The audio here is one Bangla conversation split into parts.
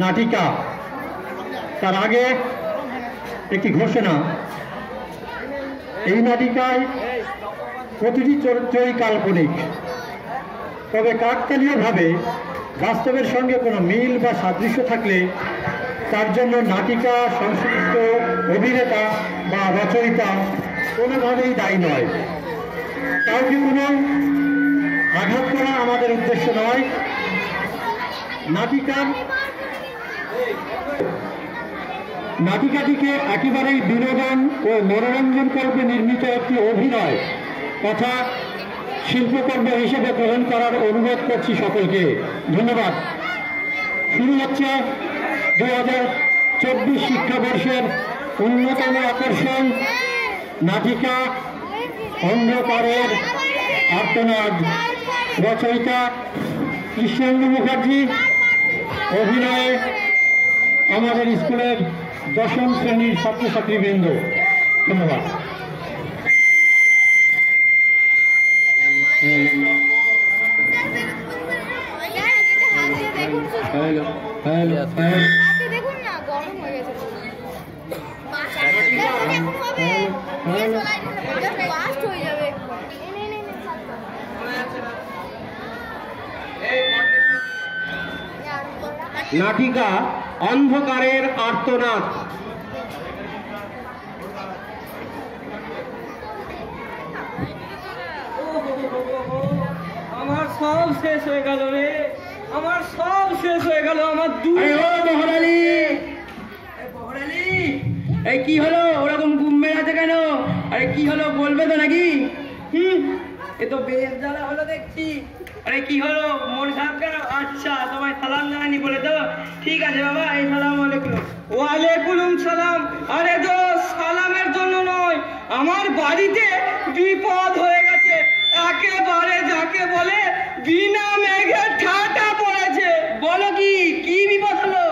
নাটিকা। তার আগে একটি ঘোষণা, এই নাটিকায় প্রতিটি চরিত্রই কাল্পনিক, তবে কাকতালীয়ভাবে বাস্তবের সঙ্গে কোনো মিল বা সাদৃশ্য থাকলে তার জন্য নাটিকা সংশ্লিষ্ট অভিনেতা বা রচয়িতা কোনোভাবেই দায়ী নয়। কাউকে কোনো আঘাত করা আমাদের উদ্দেশ্য নয়। নাটিকাটিকে একেবারেই বিনোদন ও মনোরঞ্জন কল্পে নির্মিত একটি অভিনয় তথা শিল্পকর্ম হিসেবে গ্রহণ করার অনুরোধ করছি সকলকে। ধন্যবাদ। শুরু হচ্ছে 2024 শিক্ষাবর্ষের অন্যতম আকর্ষণ নাটিকা অন্ধকারের আর্তনাদ। রচয়িতা কৃষ্ণেন্দু মুখার্জি, অভিনয়ে আমাদের স্কুলের 10ম শ্রেণীর ছাত্রছাত্রীবৃন্দ। ধন্যবাদ। নাটিকা অন্ধকারের আর্তনাদ। আমার সব শেষ হয়ে গেল রে, আমার সব শেষ হয়ে গেল। আমার বহরালি, এই কি হলো? ওরকম ঘুম বেড়াতে কেন? আরে কি হলো বলবে তো নাকি? এ তো বেশ জ্বালা হলো দেখছি। আরে কি হলো, মন খারাপ কেন? আচ্ছা, তোমায় সালাম জানানি বলে তো? ঠিক আছে বাবা, এই সালাম আলাইকুম। ওয়ালাইকুম সালাম। আরে দোস্ত, সালামের জন্য নয়, আমার বাড়িতে বিপদ হয়ে গেছে। একেবারে যাকে বলে বিনা মেঘে ঠাটা পড়েছে। বলো কি, কি বিপদ হলো?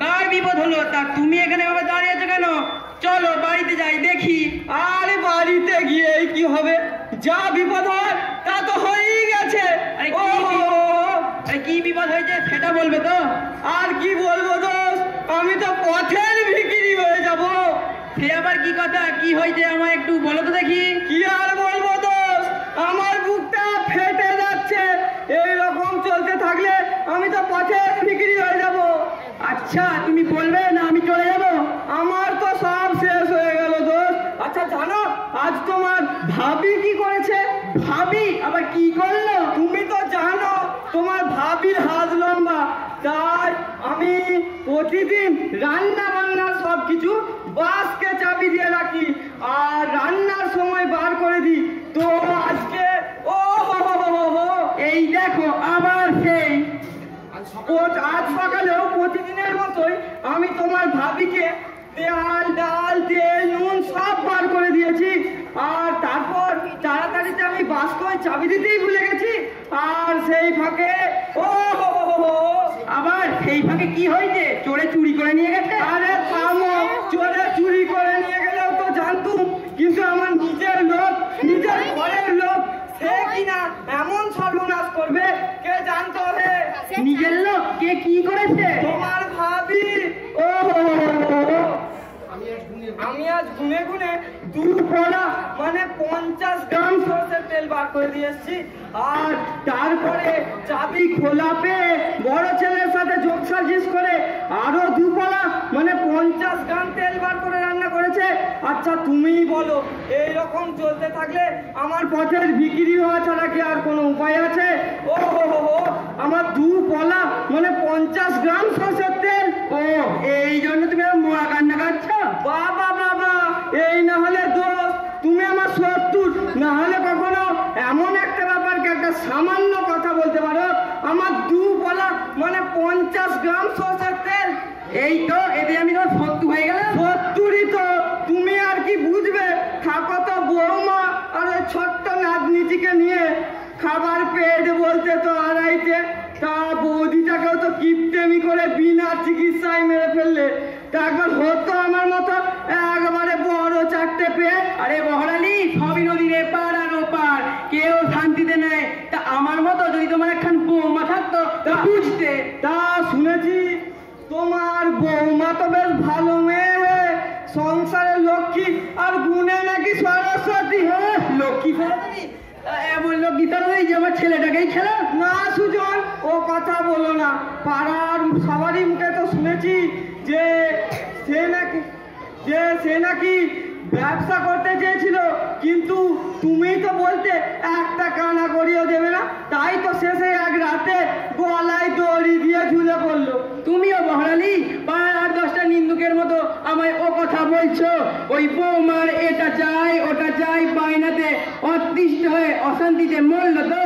কার বিপদ হলো? তা তুমি এখানে বাবা দাঁড়িয়ে আছো কেন? চলো বাড়িতে যাই দেখি। আরে বাড়িতে গিয়ে কি হবে? যা বিপদ হয় তা তো হয়েই গেছে। আরে কি বিপদ হয়েছে সেটা বলবে তো? আর কি বলবো দোস্ত, আমি তো পথের ভিখিরি হয়ে যাব। সে আবার কি কথা? কি হয়েছে আমায় একটু বলো তো দেখি। কি আর বলবো দোস্ত, আমার বুকটা ফেটে যাচ্ছে। এইরকম চলতে থাকলে আমি তো পথের ভিখিরি হয়ে যাব। আচ্ছা তুমি বলবে না আমি চলে যাব? আমার তো সব শেষ হয়ে গেল দোস্ত। আচ্ছা জানো আজ তোমার ভাবি কি করেছে? ভাবি আবার কি করলো? তুমি তো জানো তোমার ভাবির হাত লম্বা, তাই আমি প্রতিদিন রান্না বান্নার সব কিছু বাসকে চাবি দিয়ে রাখি আর রান্নার সময় বার করে দিই। তো আজকে এই দেখো আবার সেই আজ সকালেও প্রতিদিনের মতোই আমি তোমার ভাবিকে ডাল তেল নুন সব বার করে দিয়েছি। আর তারপর তাড়াতাড়িতে আমি বাস্কয় চাবি দিতেই ভুলে গেছি। আর সেই ফাঁকে আবার সেই ফাঁকে কি হয়েছে? চোরে চুরি করে নিয়ে গেছে? আরে থামো, চোরে চুরি করে নিয়ে গেলেও তো জানতুম, কিন্তু আমার নিজের লোক, নিজের ঘরের লোক, সে কিনা এমন সর্বনাশ করবে কে জানতো রে? নিজের লোক কে কি করেছে? তোমার ভাবি। আমি আজ গুনে গুনে 2 ফলা মানে 50 গ্রাম সরষের তেল বার করে দিয়ে এসেছি। আর তারপরে চাবি খোলা পেয়ে বড় ছেলের সাথে যোগ সাজিশ করে আরো 2 ফলা মানে 50 গ্রাম তেল বার করে রান্না করেছে। আচ্ছা তুমিই বলো, এইরকম চলতে থাকলে আমার পথের বিক্রি হওয়া ছাড়া কি আর কোনো উপায় আছে? আমার 2 ফলা মানে 50 গ্রাম সরষের তেল। এই জন্য তুমি মোয়া কান্না কাটছ? বাবা বাবা, এই না হলে দোষ, তুমি আমার 70, না হলে কখনো এমন একটা ব্যাপারকে একটা সামান্য কথা বলতে পারো? আমার 2 ফলা মানে 50 গ্রাম সরষের তেল। এই তো এতে আমি তো 70 হয়ে গেল। 70ই তো, তুমি আর কি বুঝবে? থাকো তো বৌমা আর ওই ছোট্ট নাতনিটিকে নিয়ে। খাবার পেট বলতে তো আড়াইটে, তা বৌদিটাকেও তো কিপটেমি করে বিনা চিকিৎসায় মেরে ফেললে। তা একবার হতো আমার মতো একবারে বড় 4টে পেট। আরে বহরালি, সবই নদীর এপার আর ওপার, কেউ শান্তিতে নেয়। তা আমার মতো যদি তোমার একখান বৌমা থাকতো তো বুঝতে। তা শুনেছি তোমার বৌমা তো বেশ ভালো মেয়ে হয়ে সংসারে লক্ষ্মী আর গুণে নাকি সরস্বতী। লক্ষ্মী সরস্বতী? এমন লক্ষ্মী সরস্বতী যে আমার ছেলেটাকেই খেলা? না সুজন, ও কথা বলো না। পাড়ার সবারই মুখে তো শুনেছি যে সে নাকি ব্যবসা করতে চেয়েছিল, কিন্তু তুমি তো বলতে একটা কানা করিও দেবে না, তাই তো শেষে এক রাতে গলায় দড়ি দিয়ে ঝুলে পড়লো। তুমিও বহরালি আর 10টা নিন্দুকের মতো আমায় ও কথা বলছো। ওই বৌমার এটা চাই ওটা চাই বায়নাতে অতিষ্ঠ হয়ে অশান্তিতে মরলো তো?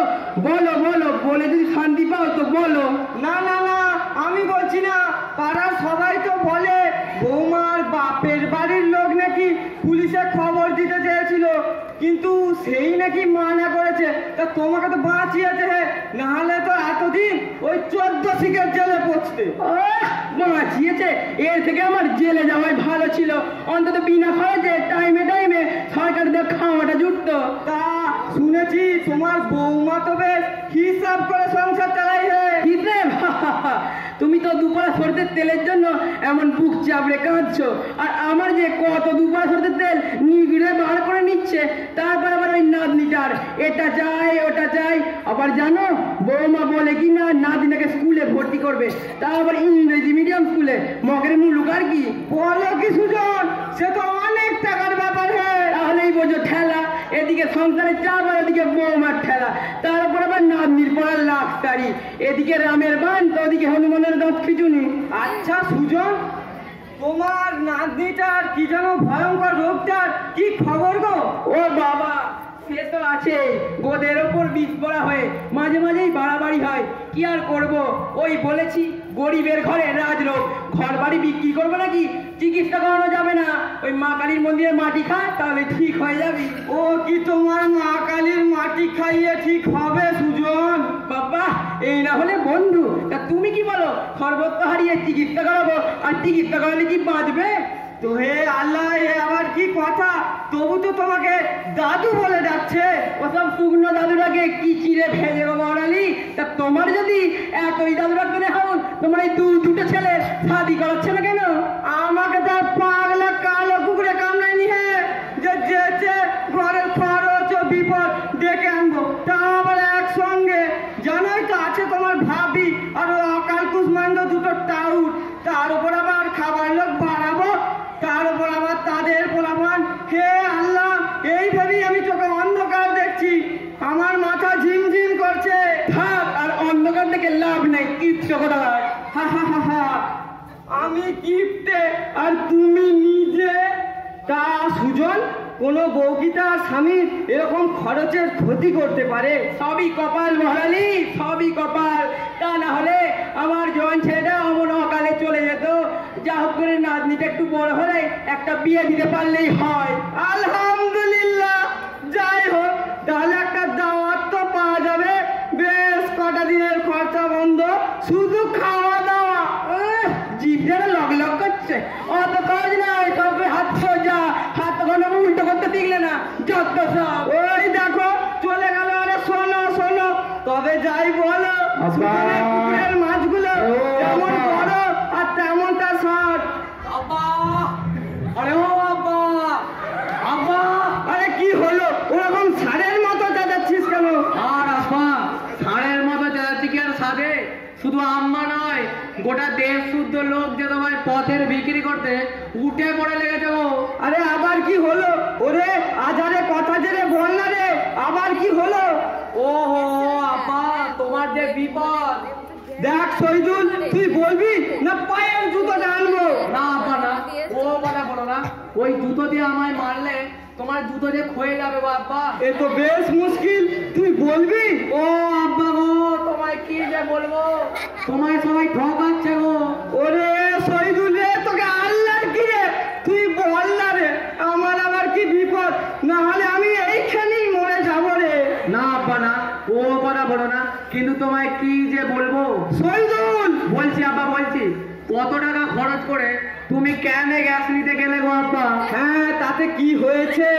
বলো বলো, বলে যদি শান্তি পাও তো বলো। না না না, আমি বলছি না। পাড়ার সবাই তো বলে বৌমার বাপের বাড়ির লোক নাকি পুলিশে খবর দিতে চেয়েছিল, কিন্তু সেই নাকি মানা করেছে। তা তোমাকে তো বাঁচিয়েছে, না হলে তো এতদিন ওই 14 শিখের জেলে পড়তে। বাঁচিয়েছে? এর থেকে আমার জেলে যাওয়াই ভালো ছিল, অন্তত বিনা খরচে টাইমে টাইমে সরকারদের খাওয়াটা জুটত। তা শুনেছি তোমার বৌমা তো বেশ হিসাব করে সংসার চালাই। হিসেব? তুমি তো দুপাড়া সরষের তেলের জন্য এমন বুক চাপড়ে কাঁদছো, আর আমার যে কত দুপাড়া সরষের তেল নিগড়ে বার করে নিচ্ছে, তারপর আবার ওই নাতনিটার এটা চাই ওটা চাই। আবার জানো বৌমা বলে কি না নাতনিটাকে স্কুলে ভর্তি করবে, তা আবার ইংরেজি মিডিয়াম স্কুলে। মগের মুলুক আর কি। বলো কি সুজন, সে তো অনেক টাকার ব্যাপার। তাহলেই বোঝো ঠেলা, এদিকে সংসারের চাপ আর এদিকে বৌমার ঠেলা, তারপর আবার নাতনির পড়ার লাখটারি, এদিকে রামের বান তো ওদিকে হনুমানের দাঁত খিচুনি। আচ্ছা সুজন, তোমার নাতনিটার কি যেন ভয়ঙ্কর রোগটার কি খবর গো? ও বাবা, সে তো আছে গোদের ওপর বীজ পড়া হয়ে মাঝে মাঝেই বাড়াবাড়ি হয়। কি আর করব, ওই বলেছি গরিবের ঘরে রাজরোগ, ঘর বাড়ি বিক্রি করবো নাকি চিকিৎসা করানো যাবে না, ওই মা কালীর মন্দিরে মাটি খায় তাহলে ঠিক হয়ে যাবি। ও কি তোমার মা কালীর মাটি খাইয়ে ঠিক হবে সুজন? বাবা, এই না হলে বন্ধু। তা তুমি কি বলো, সর্বত্র হারিয়ে চিকিৎসা করাবো, আর চিকিৎসা করালে কি বাঁচবে? তো হে আল্লাহ, এ আবার কি কথা? তবু তো তোমাকে দাদু বলে ডাকছে। ওসব শুকনো দাদুরাকে কি চিড়ে ভেজে গো বড়ালি। তা তোমার যদি এতই দাদু রাখতে হন, তোমার এই দুটো ছেলে শাদি করাচ্ছে না কেন? আমাকে তার পাগলা কালো কুকুরে কামড়ায়নি হে যে যেতে ঘরের খরচ ও বিপদ ডেকে আনবো, তা আবার একসঙ্গে। জানোই তো আছে তোমার ভাবি আর অকাল কুষ্মাণ্ড দুটো টাউট, তার উপর আবার খাবার লোক বাড়াবো, তার উপর আবার তাদের পোলাপান। হে আল্লাহ, এইভাবেই আমি চোখে অন্ধকার দেখছি, আমার মাথা ঝিমঝিম করছে। থাক, আর অন্ধকার থেকে লাভ নেই, কিচ্ছু কথা। হা হা হা হা, আমি কিপটে আর তুমি নিজে। তা সুজন, কোন বউ কি তার স্বামীর এরকম খরচের ক্ষতি করতে পারে? সবই কপাল মহারালি, সবই কপাল। তা না হলে আমার জোয়ান ছেলেটা অমন অকালে চলে যেত। যা হোক করে নাতনিটা একটু বড় হলে একটা বিয়ে দিতে পারলেই হয়। আলহামদুলিল্লাহ। যাই হোক, তাহলে একটা দাওয়াত তো পাওয়া যাবে, বেশ কটা দিনের খরচা বন্ধ, শুধু খাওয়া দাওয়া। জিভটা লগ লগ করছে, অত কাজ নাই, সব হাত সোজা, হাত কোনো উল্টো করতে শিখলে না, যত সব। ওই দেখো চলে গেল। আরে শোনো শোনো, তবে যাই বলো, পুকুরের মাছগুলো যেমন বড় আর তেমন তার স্বাদ। আব্বা, আরে ও আব্বা, আব্বা, আরে কি হলো ওরকম ষাঁড়ের মতো চেঁচাচ্ছিস কেন? আর আব্বা, ষাঁড়ের মতো চেঁচাচ্ছি কি আর সাধে? শুধু আম্মা নয়, গোটা দেশ শুদ্ধ লোক যে তোমার পথের বিক্রি করতে উঠে পড়ে লেগেছে গো। আরে আবার কি হলো? ওরে আজারে কথা জেনে বল না রে, আবার কি হলো? ও হো আব্বা, তোমার যে বিপদ। দেখ শহীদুল, তুই বলবি না পায়ের জুতোটা আনবো? না আব্বা না, ও কথা বলো না। ওই জুতো দিয়ে আমায় মারলে তোমার জুতো যে ক্ষয়ে যাবে গো আব্বা। এ তো বেশ মুশকিল, তুই বলবি? ও আব্বা গো, তোমায় কি যে বলবো, তোমায় সবাই ঠকাচ্ছে গো। ওরে শহীদুল রে, তোকে আল্লাহর কি রে, তুই বল না রে, আমার আবার কি বিপদ, না হলে আমি এইখানেই মরে যাবো রে। না আব্বা না, ও কথা বলো না, কিন্তু তোমায় কি যে বলবো। শহীদুল, বলছি আব্বা বলছি, কত টাকা খরচ করে তুমি কেন গ্যাস নিতে গেলে গো আব্বা? হ্যাঁ, তাতে কি হয়েছে?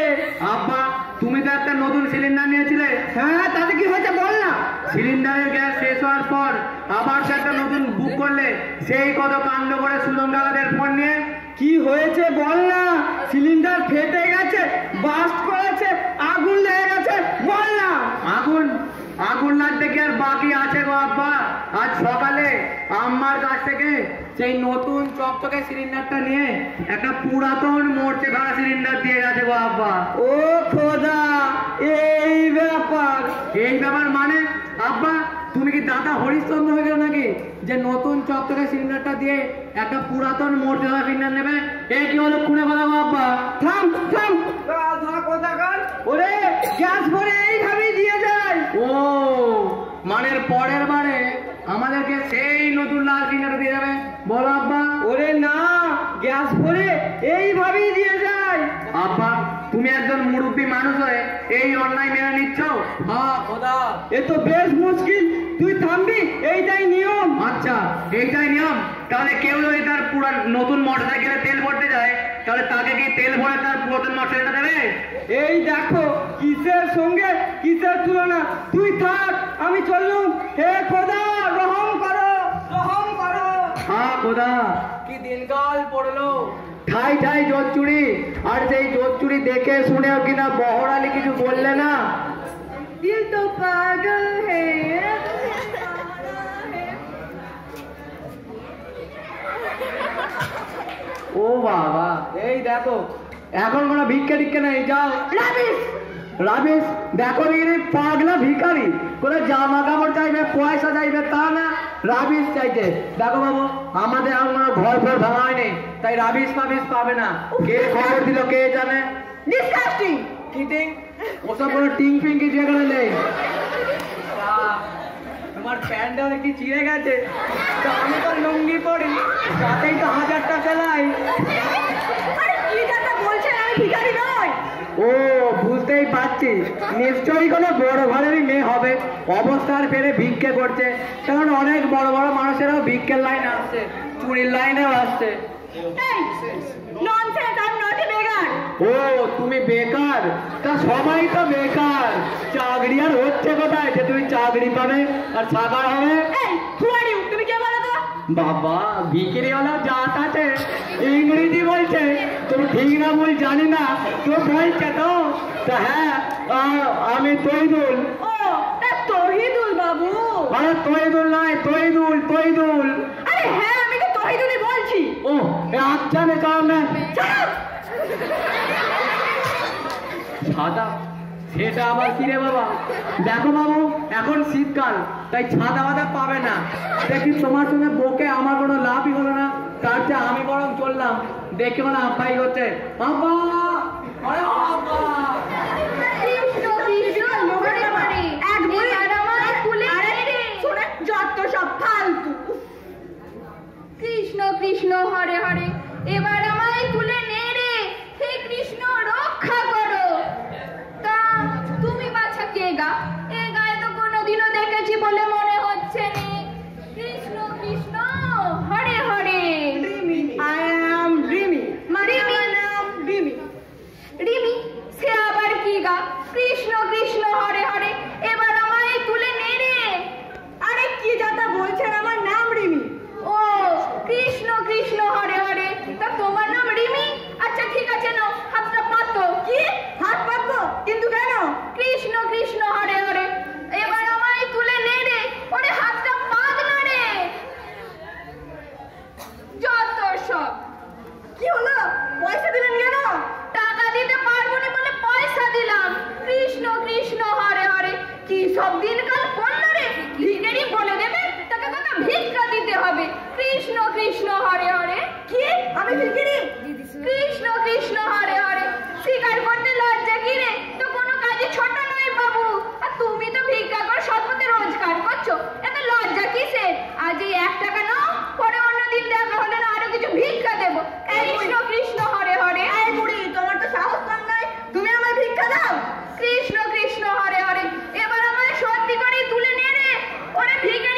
আব্বা, তুমি তো একটা নতুন সিলিন্ডার নিয়েছিলে। হ্যাঁ, তাতে কি হয়েছে বল না। সিলিন্ডারের গ্যাস শেষ হওয়ার পর আবার সে একটা নতুন বুক করলে সেই কত কাণ্ড করে সুজন কাকাদের ফোন নিয়ে। কি হয়েছে বল না? সিলিন্ডার ফেটে গেছে, বাস্ট করেছে, আগুন লেগে গেছে, বল না। আগুন লাগতে কি আর বাকি আছে গো আব্বা? আজ সকালে আম্মার কাছ থেকে সেই নতুন চকচকে সিলিন্ডারটা নিয়ে একটা পুরাতন মরচে ধরা সিলিন্ডার দিয়ে গেছে গো আব্বা। ও খোদা, এই ব্যাপার মানে আব্বা তুমি কি দাদা হরিশ্চন্দ্র হয়ে গেল নাকি যে নতুন চকচকে সিলিন্ডারটা দিয়ে একটা পুরাতন মরচে ধরা সিলিন্ডার নেবে? এই কি হলো খুনে কথা গো আব্বা? থাম গাধা কোথাকার। ওরে গ্যাস ভরে এইভাবেই দিয়ে যায়। ও মানে পরের বারে আমাদেরকে সেই নতুন লাল সিলিন্ডার দিয়ে যাবে বলো আব্বা? ওরে না, গ্যাস ভরে এইভাবেই দিয়ে যায়। আব্বা তুমি একজন মুরব্বী মানুষ হয়ে এই অন্যায় মেনে নিচ্ছ? হ্যাঁ খোদা, এ তো বেশ মুশকিল। তুই থামবি, এইটাই নিয়ম। আচ্ছা এইটাই নিয়ম। তাহলে কেউ যদি তার পুরো নতুন মোটরসাইকেলে তেল ভরতে যায় তাহলে তাকে কি তেল ভরে তার পুরাতন মোটরসাইকেলটা দেবে? এই দেখো কিসের সঙ্গে কিসের তুলনা। তুই থাক, আমি চললুম। হে খোদা, রহম করো, রহম করো। হ্যাঁ খোদা, কি দিনকাল পড়লো। ঠাই ঠাই জোর চুরি। আর সেই জোর চুরি দেখে শুনেও কিনা বহরালি কিছু বললে না। दिल तो पागल है। ও বাবা, এই দেখো এখন কোনো ভিক্ষে টিক্ষে নেই, যাও। রাবিশ দেখো দেখি পাগলা ভিখারি, কোনো জামা কাপড় চাইবে, পয়সা চাইবে তা না, রাবিশ চাইছে। দেখো বাবু আমাদের এখন কোনো ঘর ফর ভাঙা হয়নি, তাই রাবিশ ফাবিশ পাবে না। কে খবর দিল কে জানে। डिस्गस्टिंग। ফিটিং ওসব কোনো টিং ফিং কিছু এখানে নেই। তোমার প্যান্টটা দেখি চিড়ে গেছে, তো আমি তো লুঙ্গি পরি, তাতেই তো 1000 টাকা লাই। আরে কি কথা বলছেন, আমি ভিখারি নই। ও বুঝতেই পারছি, নিশ্চয়ই কোনো বড় ঘরেরই মেয়ে হবে, অবস্থার ফেরে ভিক্ষে করছে। কারণ অনেক বড় বড় মানুষেরাও ভিক্ষের লাইনে আসছে, চুরির লাইনেও আসছে। এই nonsense, I am not a beggar. ও তুমি বেকার? তা সবাই তো বেকার, চাকরি আর হচ্ছে কোথায় যে তুমি চাকরি পাবে আর সাকার হবে? এই হু আর ইউ, তুমি কে বলো তো? বাবা বিক্রি হলো জাত আছে, ইংরেজি বলছে, তুমি ঠিক না ভুল জানি না, তো বলছে তো। তা হ্যাঁ আমি তৈদুল। ও তা তহিদুল বাবু। আরে তৈদুল নয়, তৈদুল। আরে হ্যাঁ, আমি তো তহিদুলই বলছি। ও আচ্ছা নে কারণে ছাতা, সেটা আবার কি রে বাবা? দেখো বাবু এখন শীতকাল, তাই ছাতা বাতা পাবে না। দেখি তোমার সঙ্গে বকে আমার কোনো লাভই হলো না, তার চেয়ে আমি বরং চললাম। দেখে মানে আব্বাই হচ্ছে আব্বা, আরে আব্বা। কৃষ্ণ কৃষ্ণ লোকের বাড়ি এক বই আর আমার কুলে। আরে শুনে যত সব ফালতু। কৃষ্ণ কৃষ্ণ হরে হরে, এবার আমায় তুলে নে রে, হে কৃষ্ণ রক্ষা করো। তা তুমি বাছা কে গা? এ গায়ে তো কোনোদিনও দেখেছি বলে মনে হচ্ছে নে। কৃষ্ণ কৃষ্ণ হরে হরে। I am Rimi. রিমি নাম রিমি। রিমি সে আবার কি গা? কৃষ্ণ কৃষ্ণ হরে হরে, এবার আমায় তুলে নে রে। আরে কি যাতা বলছেন, আমার নাম রিমি। ও কৃষ্ণ কৃষ্ণ হরে হরে, তা তোমার নাম রিমি? আচ্ছা ঠিক আছে, নাও হাতটা পাতো। কি হাত পাতবো? কিন্তু কেন? কৃষ্ণ কৃষ্ণ হরে হরে, এবার আমায় তুলে নে রে। ওরে হাতটা পাত না রে। যত সব। কি হলো, পয়সা দিলেন কেন? টাকা দিতে পারবো না বলে পয়সা দিলাম। কৃষ্ণ কৃষ্ণ হরে হরে, কি সব দিনকাল পড়লো রে। ভিখারি বলে দেবে তাকে তাকে ভিক্ষা দিতে হবে। কৃষ্ণ কৃষ্ণ হরে হরে। কি আমি ভিখারি? কৃষ্ণ কৃষ্ণ হরে হরে, স্বীকার করতে লজ্জা কি রে? তো কোনো কাজে ছোট নয় বাবু। আর তুমি তো ভিক্ষা করে সৎপথে রোজগার করছো, এত লজ্জা কিসের? আজ এই 1 টাকা নাও, পরে অন্যদিন দেখা হলে না আরো কিছু ভিক্ষা দেবো। কৃষ্ণ কৃষ্ণ হরে হরে। এই বুড়ি, তোমার তো সাহস কম নয়, তুমি আমায় ভিক্ষা দাও। কৃষ্ণ কৃষ্ণ হরে হরে, এবার আমায় সত্যি করে তুলে নে রে। ওরে ভিখারি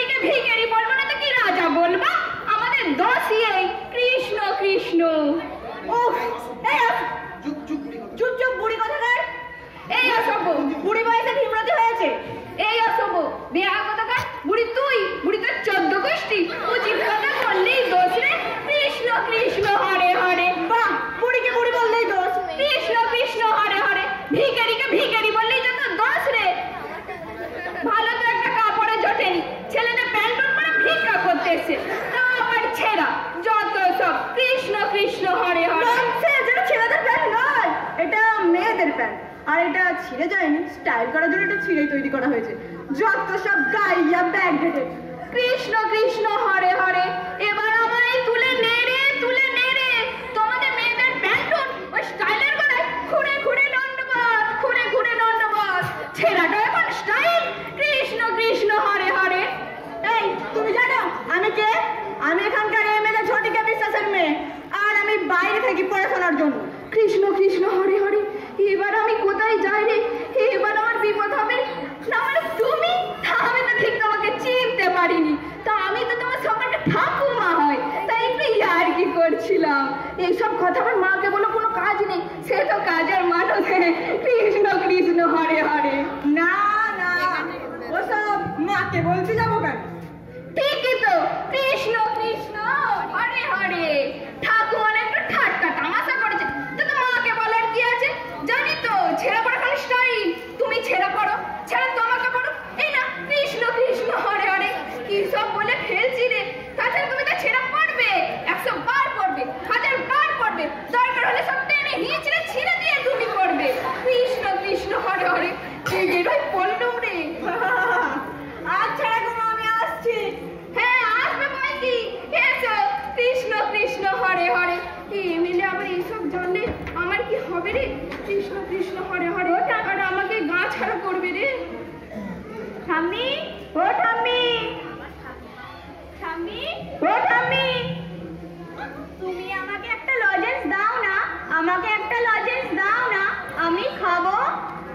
ছিঁড়ে যায়নি, স্টাইল করার জন্য এটা ছিঁড়েই তৈরি করা হয়েছে। যত সব গাইয়া ব্যাগ ডেটে। কৃষ্ণ কৃষ্ণ হরে হরে, এবার আমায় তুলে নেড়ে তোমাদের মেয়েদের প্যান্টুন ওই স্টাইলের গলায় খুঁড়ে খুঁড়ে দণ্ডবাদ, ছেঁড়াটা এখন স্টাইল। কৃষ্ণ কৃষ্ণ হরে হরে। এই তুমি জানো আমি কে? আমি এখানকার এমএলএ ঝটিকা বিশ্বাসের মেয়ে, আর আমি বাইরে থাকি পড়াশোনার জন্য। কৃষ্ণ কৃষ্ণ হরে হরে, এবার আমি কোথায় যাই রে? এবার আমার বিপদ হবে না। মানে তুমি, আমি তো ঠিক তোমাকে চিনতে পারিনি। তা আমি তো তোমার সকালে ঠাকুমা হয়, তাই একটু ইয়ার কি করছিলাম। এইসব কথা আমার মাকে বলো কোনো কাজ নেই, সে তো কাজের মানুষ। কৃষ্ণ কৃষ্ণ হরে হরে। না না, ওসব মাকে বলতে যাবো কেন? ঠিকই তো, কৃষ্ণ কৃষ্ণ হরে হরে। ঠাকুমার একটু ঠাট্টা তামাশা করেছে, তো মাকে বলার কি আছে? জানি তো ছেঁড়া পড়া খালি স্টাইল। তুমি ছেঁড়া পড়ো, ছেঁড়া তোমাকে পড়ো, এই না কৃষ্ণ কৃষ্ণ হরে হরে। কি সব বলে ফেলছি রে। তাছাড়া তুমি তো ছেঁড়া পড়বে, 100 বার পড়বে, 1000 বার পড়বে, দরকার হলে সব টেনে হিঁচড়ে ছিঁড়ে দিয়ে তুমি পড়বে। কৃষ্ণ কৃষ্ণ হরে হরে। এরই পড়লুম রে। আচ্ছা রাখুন, আমি আসছি। হ্যাঁ আসবে বই কি, এসো। কৃষ্ণ কৃষ্ণ হরে হরে। এমএলএ আবার এইসব জানলে আমার কি হবে রে? কৃষ্ণ কৃষ্ণ হরে হরে, আর আমাকে গা ছাড়া করবে রে। ঠাম্মি, ও ঠাম্মি, তুমি আমাকে একটা লজেন্স দাও না, আমি খাবো।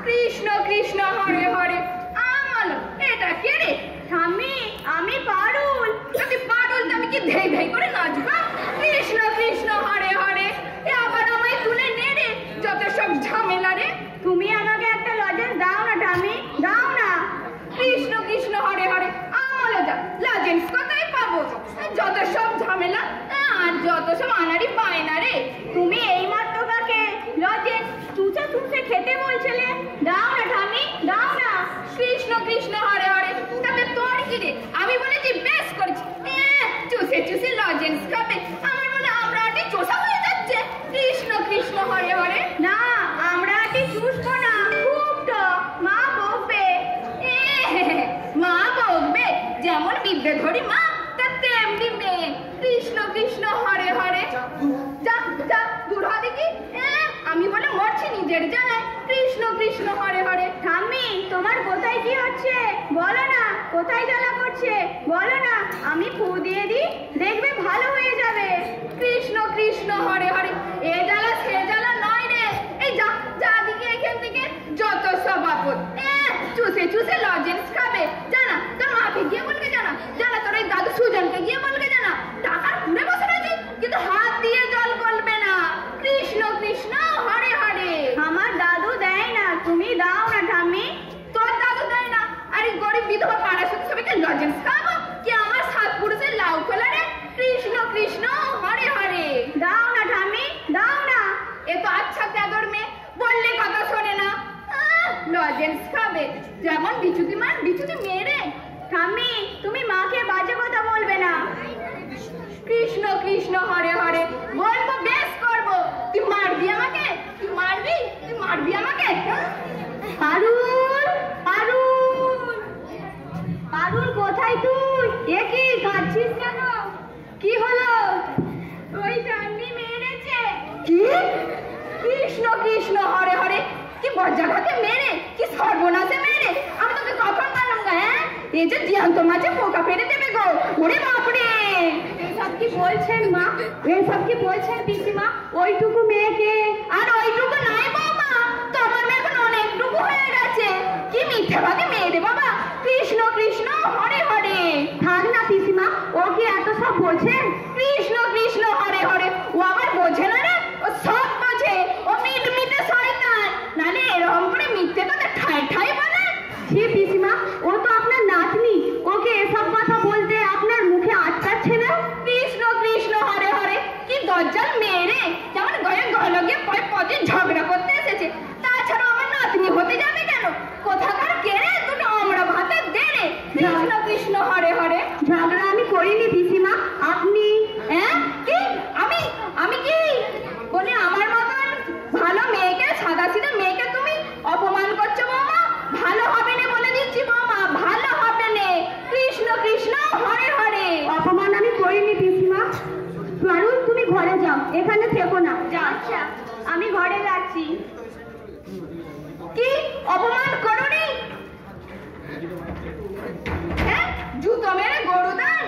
কৃষ্ণ কৃষ্ণ হরে হরে। আমালো, এটা কে রে? ঠাম্মি, আমি পারুল। তুমি পারুল, তুমি কি ধেই ধেই করে নাচবা? কৃষ্ণ কৃষ্ণ হরে হরে। আবার আমায় তুলে নেড়ে যত সব ঝামেলা রে। তুমি আমাকে একটা লজেন্স দাও না ঠাম্মি, দাও না। কৃষ্ণ কৃষ্ণ হরে হরে। আমালো যা, লজেন্স কোথায় পাবো? যত সব ঝামেলা আর যত সব আনারি বায়না রে। তুমি এই মাত্র কাকে লজেন্স চুষে খেতে বলছিলে? দাও না ঠাম্মি, দাও না। কৃষ্ণ কৃষ্ণ হরে হরে। তবে তোর কি রে? আমি বলেছি বেশ করেছি, চুষে লজেন্স খাবে। আমার মনে আমরাটি চোষা হয়ে যাচ্ছে। কৃষ্ণ কৃষ্ণ হরে হরে। না, আমরাটি চুষবো না, খুব টক, মা বকবে। মা বকবে? যেমন বিদ্যে ধরি মা, তা তেমনি মেয়ে। কৃষ্ণ কৃষ্ণ হরে হরে। যা যা দূর হ দেখি, আমি বলে মরছি নিজের জ্বালায়। কৃষ্ণ কৃষ্ণ হরে হরে। ঠাম্মি, তোমার কোথায় কি হচ্ছে বলো না, কোথায় জ্বালা করছে বলো না, আমি ফু দিয়ে দিই, দেখবে ভালো হয়ে যাবে। কৃষ্ণ কৃষ্ণ হরে হরে। এ জ্বালা সে জ্বালা নয় রে। এই যা যা দিকে, এখান থেকে যত সব আপদ। চুষে লজেন্স খাবে। জানা তোর মাকে গিয়ে বলবে, জানা তোর এই দাদু সুজনকে গিয়ে বলবে, জানা টাকার পুরে বসে রয়েছে, কিন্তু হাত দিয়ে জল গলবে না। কৃষ্ণ কৃষ্ণ হরে হরে। আমার দাদু দেয় না, তুমি দাও না ঠাম্মি। তোর দাদু দেয় না? আরে গরিব বিধবা পাড়ার সাথে সবাইকে লজেন্স খাবো কি? আমার 7 পুরুষের লাউ খোলা রে। কৃষ্ণ কৃষ্ণ হরে হরে। দাও না ঠাম্মি, দাও না। এ তো আচ্ছা চাদর মেয়ে, বললে কথা শোনে না। লজেন্স খাবে, যেমন বিচুতি মান বিচুতি মেয়ে রে। ঠাম্মি, তুমি মাকে বাজে কথা বলবে না। কৃষ্ণ কৃষ্ণ হরে হরে। বলবো, বেশ করবো। তুই মারবি আমাকে? তুই মারবি আমাকে? পারুল, কোথায় তুই? এ কি কাঁদছিস কেন? কি হলো? ওই ঠাম্মি মেরেছে। কি? কৃষ্ণ কৃষ্ণ হরে হরে। কি বজ্জাঘাতে মেরে, কি সর্বনাশে মেরে। আমি তোকে কখন বললাম গা? এই যে জ্যান্ত মাঝে পোকা ফেলে দেবে গো। ওরে বাপরে, এইসব কি বলছেন মা? এইসব কি বলছেন পিসিমা? ওইটুকু মেয়েকে? আর ওইটুকু নাই বাবা, তোমার মেয়ে এখন অনেকটুকু হয়ে গেছে। কি মিথ্যে ভাগে মেয়ে রে বাবা। কৃষ্ণ কৃষ্ণ হরে হরে। থাক না পিসিমা, ও কি এত সব বোঝে? কৃষ্ণ কৃষ্ণ হরে হরে। ও আবার বোঝে না রে, ও সব বোঝে। ও মিটমিটে শয়তান, নালে এরকম করে মিথ্যে কথা ঠাই ঠাই বলে। ছি পিসিমা, ও তো আপনার নাতনি, ওকে এসব কথা বলতে আপনার মুখে আটকাচ্ছে না? কৃষ্ণ কৃষ্ণ হরে হরে। কি দজ্জাল মেয়ে রে, যেমন গয়ে গলা গিয়ে পদে ঝগড়া করতে এসেছে। তাছাড়া আমার নাতনি হতে যাবে কেন? কোথাকার কে রে? দুটো আমরা ভাতে দে রে। কৃষ্ণ কৃষ্ণ হরে হরে। ঝগড়া আমি করিনি পিসিমা, আপনি এখানে থেকো না। আচ্ছা, আমি ঘরে যাচ্ছি। কি অপমান করোনি? হ্যাঁ, জুতো মেরে গরু দান।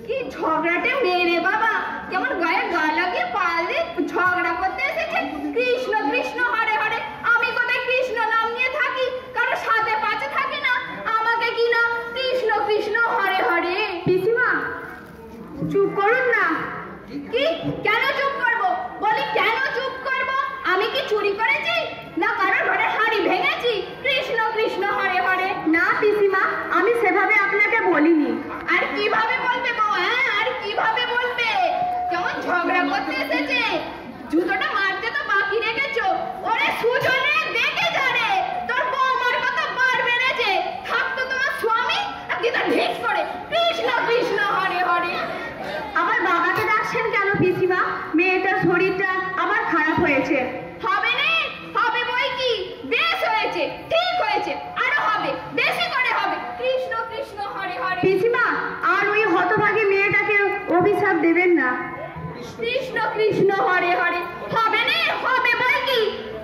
কি ঝগড়াটে মেরে বাবা, কেমন গায়ে গা লাগিয়ে পালে ঝগড়া করতে এসেছে। কৃষ্ণ কৃষ্ণ হরে হরে, আমি কোথায় কৃষ্ণ নাম নিয়ে থাকি, কারো সাথে পাশে থাকি না, আমাকে কি না কৃষ্ণ কৃষ্ণ হরে হরে। পিসিমা চুপ করুন না। কি কেন চুপ করব? বলি কেন চুপ করব? আমি কি চুরি করেছি না কারোর ঘরে হাড়ি ভেঙেছি? কৃষ্ণ কৃষ্ণ হরে হরে। না পিসিমা, আমি সেভাবে আপনাকে বলিনি। আর কিভাবে বলবে বউ? হ্যাঁ, আর কিভাবে বলবে? কেমন ঝগড়া করতে এসেছে, জুতোটা মারতে তো বাকি রেখেছো। ওরে সুজনে দেখে যারে, তোর বউ আমার কথা বার বেড়েছে, থাকতো তোমার স্বামী আর দিদা ঢেক করে কৃষ্ণ কৃষ্ণ হরে হরে। আমার বাবাকে ডাকছেন কেন পিসিমা? মেয়েটার শরীরটা আমার খারাপ হয়েছে। হবে না, হবে বই কি, বেশ হয়েছে, ঠিক হয়েছে, আরো হবে, বেশি করে হবে। কৃষ্ণ কৃষ্ণ হরে হরে। পিসিমা, আর ওই হতভাগী মেয়েটাকে অভিশাপ দেবেন না। কৃষ্ণ কৃষ্ণ হরে হরে। হবে না, হবে বই কি,